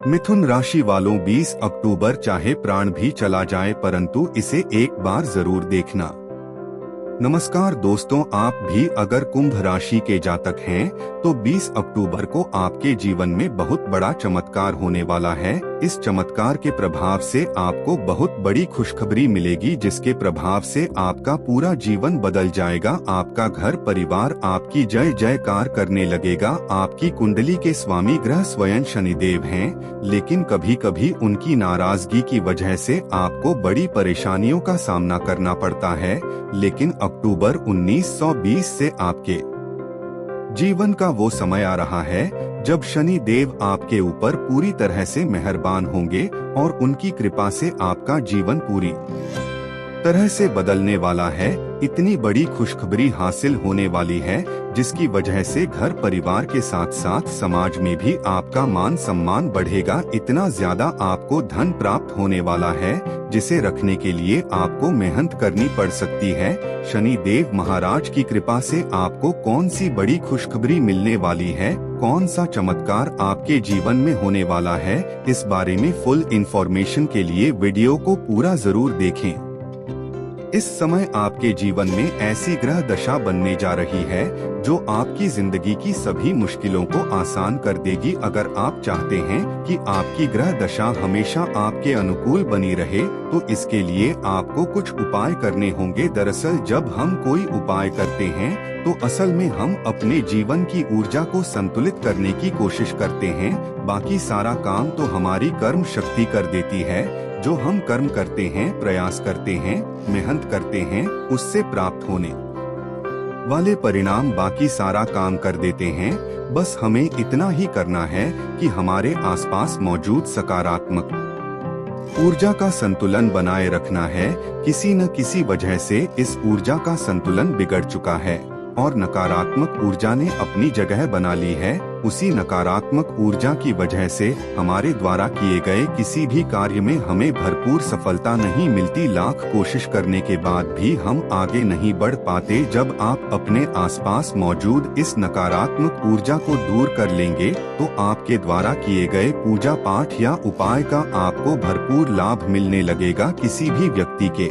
मिथुन राशि वालों 20 अक्टूबर चाहे प्राण भी चला जाए परंतु इसे एक बार जरूर देखना। नमस्कार दोस्तों, आप भी अगर कुंभ राशि के जातक हैं तो 20 अक्टूबर को आपके जीवन में बहुत बड़ा चमत्कार होने वाला है। इस चमत्कार के प्रभाव से आपको बहुत बड़ी खुशखबरी मिलेगी जिसके प्रभाव से आपका पूरा जीवन बदल जाएगा। आपका घर परिवार आपकी जय जयकार करने लगेगा। आपकी कुंडली के स्वामी ग्रह स्वयं शनिदेव हैं, लेकिन कभी कभी उनकी नाराजगी की वजह से आपको बड़ी परेशानियों का सामना करना पड़ता है। लेकिन अक्टूबर 1920 से आपके जीवन का वो समय आ रहा है जब शनि देव आपके ऊपर पूरी तरह से मेहरबान होंगे और उनकी कृपा से आपका जीवन पूरी तरह से बदलने वाला है। इतनी बड़ी खुशखबरी हासिल होने वाली है जिसकी वजह से घर परिवार के साथ साथ समाज में भी आपका मान सम्मान बढ़ेगा। इतना ज्यादा आपको धन प्राप्त होने वाला है जिसे रखने के लिए आपको मेहनत करनी पड़ सकती है। शनि देव महाराज की कृपा से आपको कौन सी बड़ी खुशखबरी मिलने वाली है, कौन सा चमत्कार आपके जीवन में होने वाला है, इस बारे में फुल इंफॉर्मेशन के लिए वीडियो को पूरा जरूर देखें। इस समय आपके जीवन में ऐसी ग्रह दशा बनने जा रही है जो आपकी जिंदगी की सभी मुश्किलों को आसान कर देगी। अगर आप चाहते हैं कि आपकी ग्रह दशा हमेशा आपके अनुकूल बनी रहे तो इसके लिए आपको कुछ उपाय करने होंगे। दरअसल जब हम कोई उपाय करते हैं तो असल में हम अपने जीवन की ऊर्जा को संतुलित करने की कोशिश करते हैं। बाकी सारा काम तो हमारी कर्म शक्ति कर देती है। जो हम कर्म करते हैं, प्रयास करते हैं, मेहनत करते हैं, उससे प्राप्त होने वाले परिणाम बाकी सारा काम कर देते हैं। बस हमें इतना ही करना है कि हमारे आसपास मौजूद सकारात्मक ऊर्जा का संतुलन बनाए रखना है। किसी न किसी वजह से इस ऊर्जा का संतुलन बिगड़ चुका है और नकारात्मक ऊर्जा ने अपनी जगह बना ली है। उसी नकारात्मक ऊर्जा की वजह से हमारे द्वारा किए गए किसी भी कार्य में हमें भरपूर सफलता नहीं मिलती। लाख कोशिश करने के बाद भी हम आगे नहीं बढ़ पाते। जब आप अपने आसपास मौजूद इस नकारात्मक ऊर्जा को दूर कर लेंगे तो आपके द्वारा किए गए पूजा पाठ या उपाय का आपको भरपूर लाभ मिलने लगेगा। किसी भी व्यक्ति के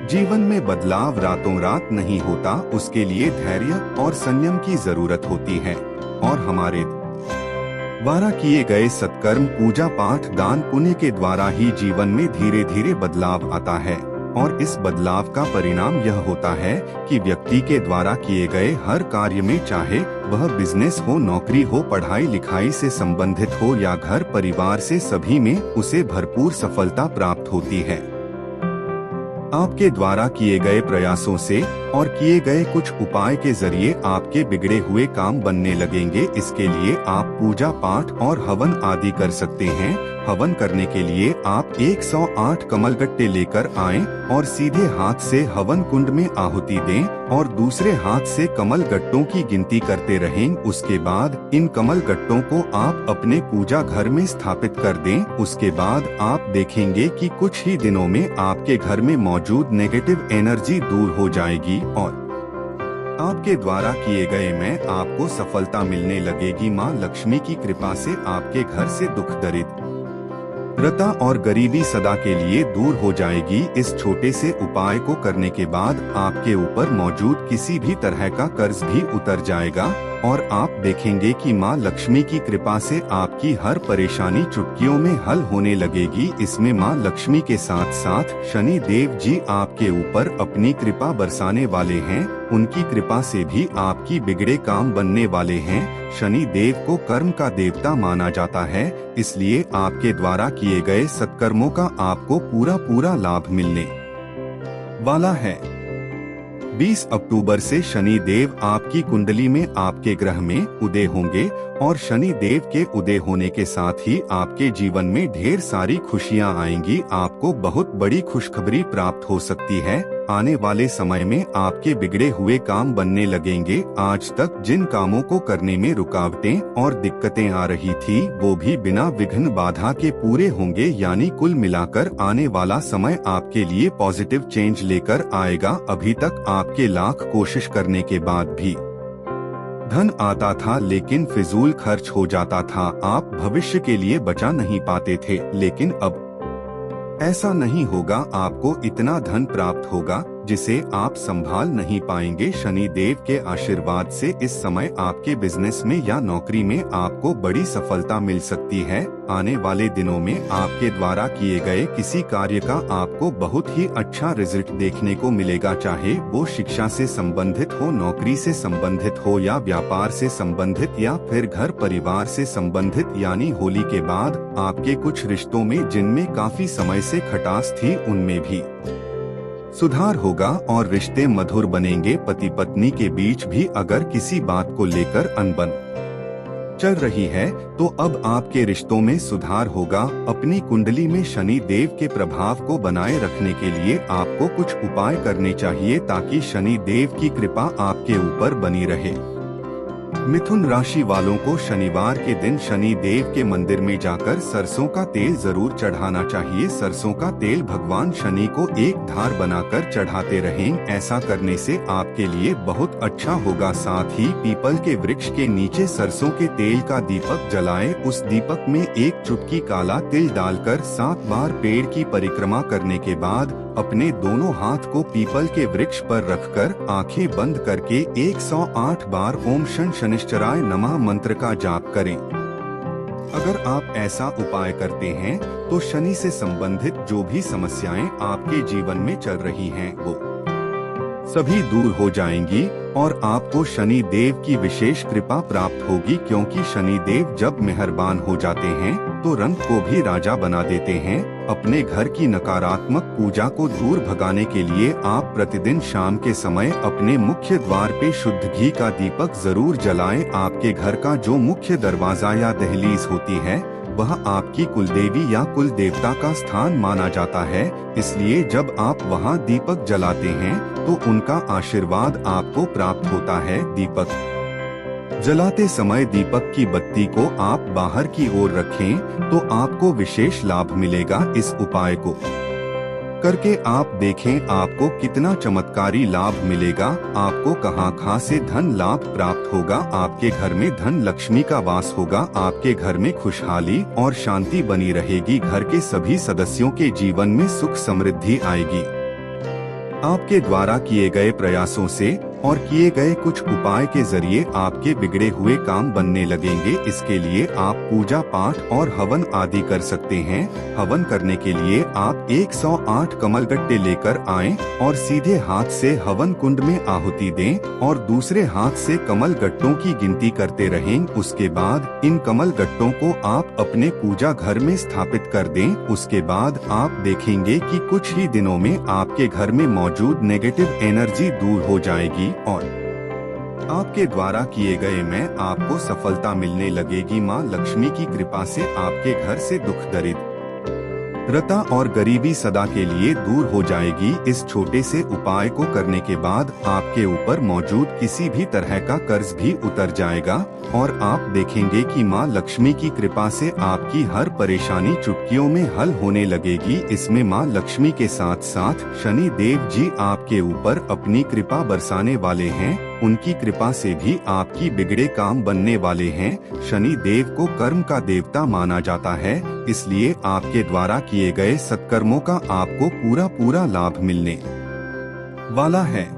जीवन में बदलाव रातों रात नहीं होता, उसके लिए धैर्य और संयम की जरूरत होती है और हमारे द्वारा किए गए सत्कर्म, पूजा पाठ, दान पुण्य के द्वारा ही जीवन में धीरे धीरे बदलाव आता है। और इस बदलाव का परिणाम यह होता है कि व्यक्ति के द्वारा किए गए हर कार्य में, चाहे वह बिजनेस हो, नौकरी हो, पढ़ाई लिखाई से संबंधित हो या घर परिवार से, सभी में उसे भरपूर सफलता प्राप्त होती है। आपके द्वारा किए गए प्रयासों से और किए गए कुछ उपाय के जरिए आपके बिगड़े हुए काम बनने लगेंगे। इसके लिए आप पूजा पाठ और हवन आदि कर सकते हैं। हवन करने के लिए आप 108 कमलगट्टे लेकर आएं और सीधे हाथ से हवन कुंड में आहुति दें और दूसरे हाथ से कमल गट्टों की गिनती करते रहें। उसके बाद इन कमल गट्टों को आप अपने पूजा घर में स्थापित कर दें। उसके बाद आप देखेंगे कि कुछ ही दिनों में आपके घर में मौजूद नेगेटिव एनर्जी दूर हो जाएगी और आपके द्वारा किए गए में आपको सफलता मिलने लगेगी। माँ लक्ष्मी की कृपा से आपके घर से दुख, दरिद्रता और गरीबी सदा के लिए दूर हो जाएगी। इस छोटे से उपाय को करने के बाद आपके ऊपर मौजूद किसी भी तरह का कर्ज भी उतर जाएगा और आप देखेंगे कि माँ लक्ष्मी की कृपा से आपकी हर परेशानी चुटकियों में हल होने लगेगी। इसमें माँ लक्ष्मी के साथ साथ शनि देव जी आपके ऊपर अपनी कृपा बरसाने वाले हैं। उनकी कृपा से भी आपकी बिगड़े काम बनने वाले हैं। शनि देव को कर्म का देवता माना जाता है, इसलिए आपके द्वारा किए गए सत्कर्मों का आपको पूरा लाभ मिलने वाला है। 20 अक्टूबर से शनि देव आपकी कुंडली में आपके ग्रह में उदय होंगे और शनि देव के उदय होने के साथ ही आपके जीवन में ढेर सारी खुशियां आएंगी। आपको बहुत बड़ी खुशखबरी प्राप्त हो सकती है। आने वाले समय में आपके बिगड़े हुए काम बनने लगेंगे। आज तक जिन कामों को करने में रुकावटें और दिक्कतें आ रही थी वो भी बिना विघ्न बाधा के पूरे होंगे। यानी कुल मिलाकर आने वाला समय आपके लिए पॉजिटिव चेंज लेकर आएगा। अभी तक आपके लाख कोशिश करने के बाद भी धन आता था लेकिन फिजूल खर्च हो जाता था। आप भविष्य के लिए बचा नहीं पाते थे, लेकिन अब ऐसा नहीं होगा। आपको इतना धन प्राप्त होगा जिसे आप संभाल नहीं पाएंगे। शनि देव के आशीर्वाद से इस समय आपके बिजनेस में या नौकरी में आपको बड़ी सफलता मिल सकती है। आने वाले दिनों में आपके द्वारा किए गए किसी कार्य का आपको बहुत ही अच्छा रिजल्ट देखने को मिलेगा, चाहे वो शिक्षा से संबंधित हो, नौकरी से संबंधित हो या व्यापार से संबंधित या फिर घर परिवार से संबंधित। यानी होली के बाद आपके कुछ रिश्तों में जिनमें काफी समय से खटास थी उनमें भी सुधार होगा और रिश्ते मधुर बनेंगे। पति पत्नी के बीच भी अगर किसी बात को लेकर अनबन चल रही है तो अब आपके रिश्तों में सुधार होगा। अपनी कुंडली में शनि देव के प्रभाव को बनाए रखने के लिए आपको कुछ उपाय करने चाहिए ताकि शनि देव की कृपा आपके ऊपर बनी रहे। मिथुन राशि वालों को शनिवार के दिन शनि देव के मंदिर में जाकर सरसों का तेल जरूर चढ़ाना चाहिए। सरसों का तेल भगवान शनि को एक धार बनाकर चढ़ाते रहें। ऐसा करने से आपके लिए बहुत अच्छा होगा। साथ ही पीपल के वृक्ष के नीचे सरसों के तेल का दीपक जलाएं। उस दीपक में एक चुटकी काला तिल डालकर 7 बार पेड़ की परिक्रमा करने के बाद अपने दोनों हाथ को पीपल के वृक्ष पर रखकर आंखें बंद करके 108 बार ओम शं शनिश्चराय नमः मंत्र का जाप करें। अगर आप ऐसा उपाय करते हैं तो शनि से संबंधित जो भी समस्याएं आपके जीवन में चल रही हैं वो सभी दूर हो जाएंगी और आपको शनि देव की विशेष कृपा प्राप्त होगी, क्योंकि शनि देव जब मेहरबान हो जाते हैं तो रंग को भी राजा बना देते हैं। अपने घर की नकारात्मक पूजा को दूर भगाने के लिए आप प्रतिदिन शाम के समय अपने मुख्य द्वार पे शुद्ध घी का दीपक जरूर जलाएं। आपके घर का जो मुख्य दरवाजा या दहलीज होती है वह आपकी कुलदेवी या कुल देवता का स्थान माना जाता है, इसलिए जब आप वहां दीपक जलाते हैं तो उनका आशीर्वाद आपको प्राप्त होता है। दीपक जलाते समय दीपक की बत्ती को आप बाहर की ओर रखें तो आपको विशेष लाभ मिलेगा। इस उपाय को करके आप देखें आपको कितना चमत्कारी लाभ मिलेगा। आपको कहां से धन लाभ प्राप्त होगा। आपके घर में धन लक्ष्मी का वास होगा। आपके घर में खुशहाली और शांति बनी रहेगी। घर के सभी सदस्यों के जीवन में सुख समृद्धि आएगी। आपके द्वारा किए गए प्रयासों से और किए गए कुछ उपाय के जरिए आपके बिगड़े हुए काम बनने लगेंगे। इसके लिए आप पूजा पाठ और हवन आदि कर सकते हैं। हवन करने के लिए आप 108 कमलगट्टे लेकर आएं और सीधे हाथ से हवन कुंड में आहुति दें और दूसरे हाथ से कमल गट्टों की गिनती करते रहें। उसके बाद इन कमल गट्टों को आप अपने पूजा घर में स्थापित कर दें। उसके बाद आप देखेंगे कि कुछ ही दिनों में आपके घर में मौजूद नेगेटिव एनर्जी दूर हो जाएगी और आपके द्वारा किए गए में आपको सफलता मिलने लगेगी। माँ लक्ष्मी की कृपा से आपके घर से दुख दरिद्रता और गरीबी सदा के लिए दूर हो जाएगी। इस छोटे से उपाय को करने के बाद आपके ऊपर मौजूद किसी भी तरह का कर्ज भी उतर जाएगा और आप देखेंगे कि माँ लक्ष्मी की कृपा से आपकी हर परेशानी चुटकियों में हल होने लगेगी। इसमें माँ लक्ष्मी के साथ साथ शनि देव जी आपके ऊपर अपनी कृपा बरसाने वाले हैं। उनकी कृपा से भी आपकी बिगड़े काम बनने वाले हैं। शनि देव को कर्म का देवता माना जाता है, इसलिए आपके द्वारा किए गए सत्कर्मों का आपको पूरा लाभ मिलने वाला है।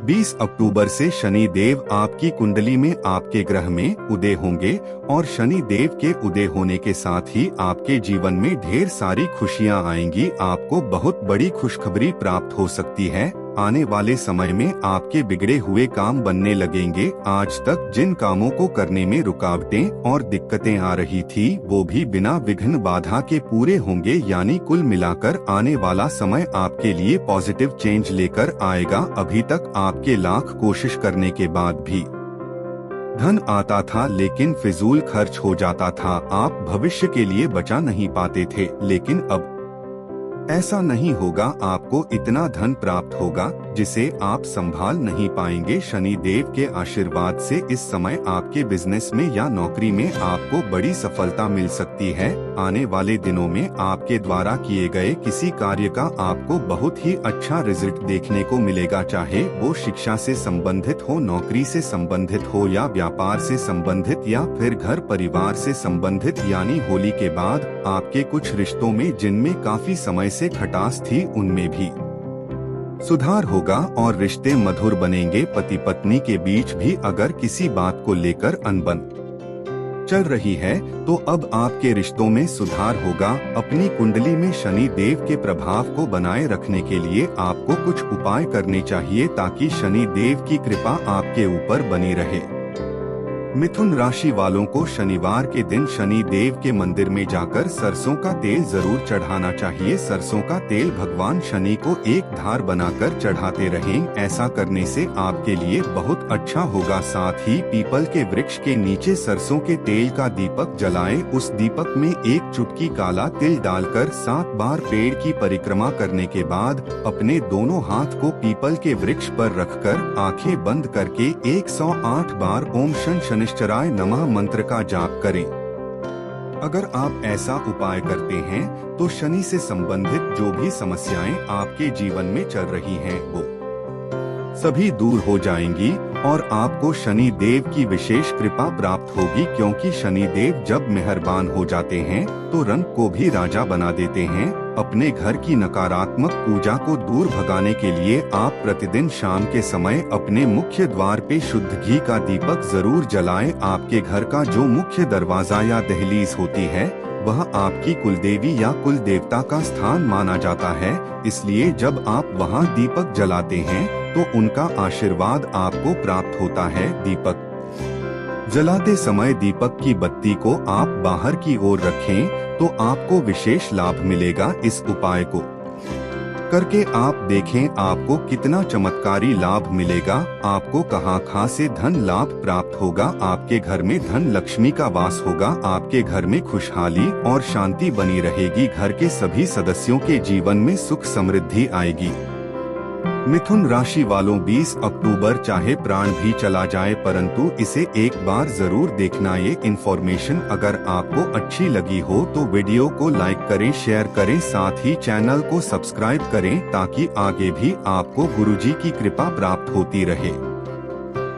20 अक्टूबर से शनि देव आपकी कुंडली में आपके ग्रह में उदय होंगे और शनि देव के उदय होने के साथ ही आपके जीवन में ढेर सारी खुशियां आएंगी। आपको बहुत बड़ी खुशखबरी प्राप्त हो सकती है। आने वाले समय में आपके बिगड़े हुए काम बनने लगेंगे। आज तक जिन कामों को करने में रुकावटें और दिक्कतें आ रही थी वो भी बिना विघ्न बाधा के पूरे होंगे। यानी कुल मिलाकर आने वाला समय आपके लिए पॉजिटिव चेंज लेकर आएगा। अभी तक आपके लाख कोशिश करने के बाद भी धन आता था लेकिन फिजूल खर्च हो जाता था। आप भविष्य के लिए बचा नहीं पाते थे, लेकिन अब ऐसा नहीं होगा, आपको इतना धन प्राप्त होगा जिसे आप संभाल नहीं पाएंगे। शनि देव के आशीर्वाद से इस समय आपके बिजनेस में या नौकरी में आपको बड़ी सफलता मिल सकती है। आने वाले दिनों में आपके द्वारा किए गए किसी कार्य का आपको बहुत ही अच्छा रिजल्ट देखने को मिलेगा, चाहे वो शिक्षा से संबंधित हो, नौकरी से संबंधित हो या व्यापार से संबंधित या फिर घर परिवार से संबंधित। यानी होली के बाद आपके कुछ रिश्तों में जिनमें काफी समय से खटास थी उनमें भी सुधार होगा और रिश्ते मधुर बनेंगे। पति पत्नी के बीच भी अगर किसी बात को लेकर अनबन चल रही है तो अब आपके रिश्तों में सुधार होगा। अपनी कुंडली में शनि देव के प्रभाव को बनाए रखने के लिए आपको कुछ उपाय करने चाहिए ताकि शनि देव की कृपा आपके ऊपर बनी रहे। मिथुन राशि वालों को शनिवार के दिन शनि देव के मंदिर में जाकर सरसों का तेल जरूर चढ़ाना चाहिए। सरसों का तेल भगवान शनि को एक धार बनाकर चढ़ाते रहें। ऐसा करने से आपके लिए बहुत अच्छा होगा। साथ ही पीपल के वृक्ष के नीचे सरसों के तेल का दीपक जलाएं। उस दीपक में एक चुटकी काला तिल डालकर 7 बार पेड़ की परिक्रमा करने के बाद अपने दोनों हाथ को पीपल के वृक्ष पर रखकर आंखें बंद करके 108 बार ओम शनिश्चराय नमः मंत्र का जाप करें। अगर आप ऐसा उपाय करते हैं तो शनि से संबंधित जो भी समस्याएं आपके जीवन में चल रही हैं वो सभी दूर हो जाएंगी और आपको शनि देव की विशेष कृपा प्राप्त होगी, क्योंकि शनि देव जब मेहरबान हो जाते हैं तो रंग को भी राजा बना देते हैं। अपने घर की नकारात्मक ऊर्जा को दूर भगाने के लिए आप प्रतिदिन शाम के समय अपने मुख्य द्वार पे शुद्ध घी का दीपक जरूर जलाएं। आपके घर का जो मुख्य दरवाजा या दहलीज होती है वह आपकी कुलदेवी या कुल देवता का स्थान माना जाता है, इसलिए जब आप वहां दीपक जलाते हैं तो उनका आशीर्वाद आपको प्राप्त होता है। दीपक जलाते समय दीपक की बत्ती को आप बाहर की ओर रखें तो आपको विशेष लाभ मिलेगा। इस उपाय को करके आप देखें आपको कितना चमत्कारी लाभ मिलेगा। आपको कहां से धन लाभ प्राप्त होगा। आपके घर में धन लक्ष्मी का वास होगा। आपके घर में खुशहाली और शांति बनी रहेगी। घर के सभी सदस्यों के जीवन में सुख समृद्धि आएगी। मिथुन राशि वालों 20 अक्टूबर चाहे प्राण भी चला जाए परंतु इसे एक बार जरूर देखना। ये इन्फॉर्मेशन अगर आपको अच्छी लगी हो तो वीडियो को लाइक करें, शेयर करें, साथ ही चैनल को सब्सक्राइब करें ताकि आगे भी आपको गुरुजी की कृपा प्राप्त होती रहे।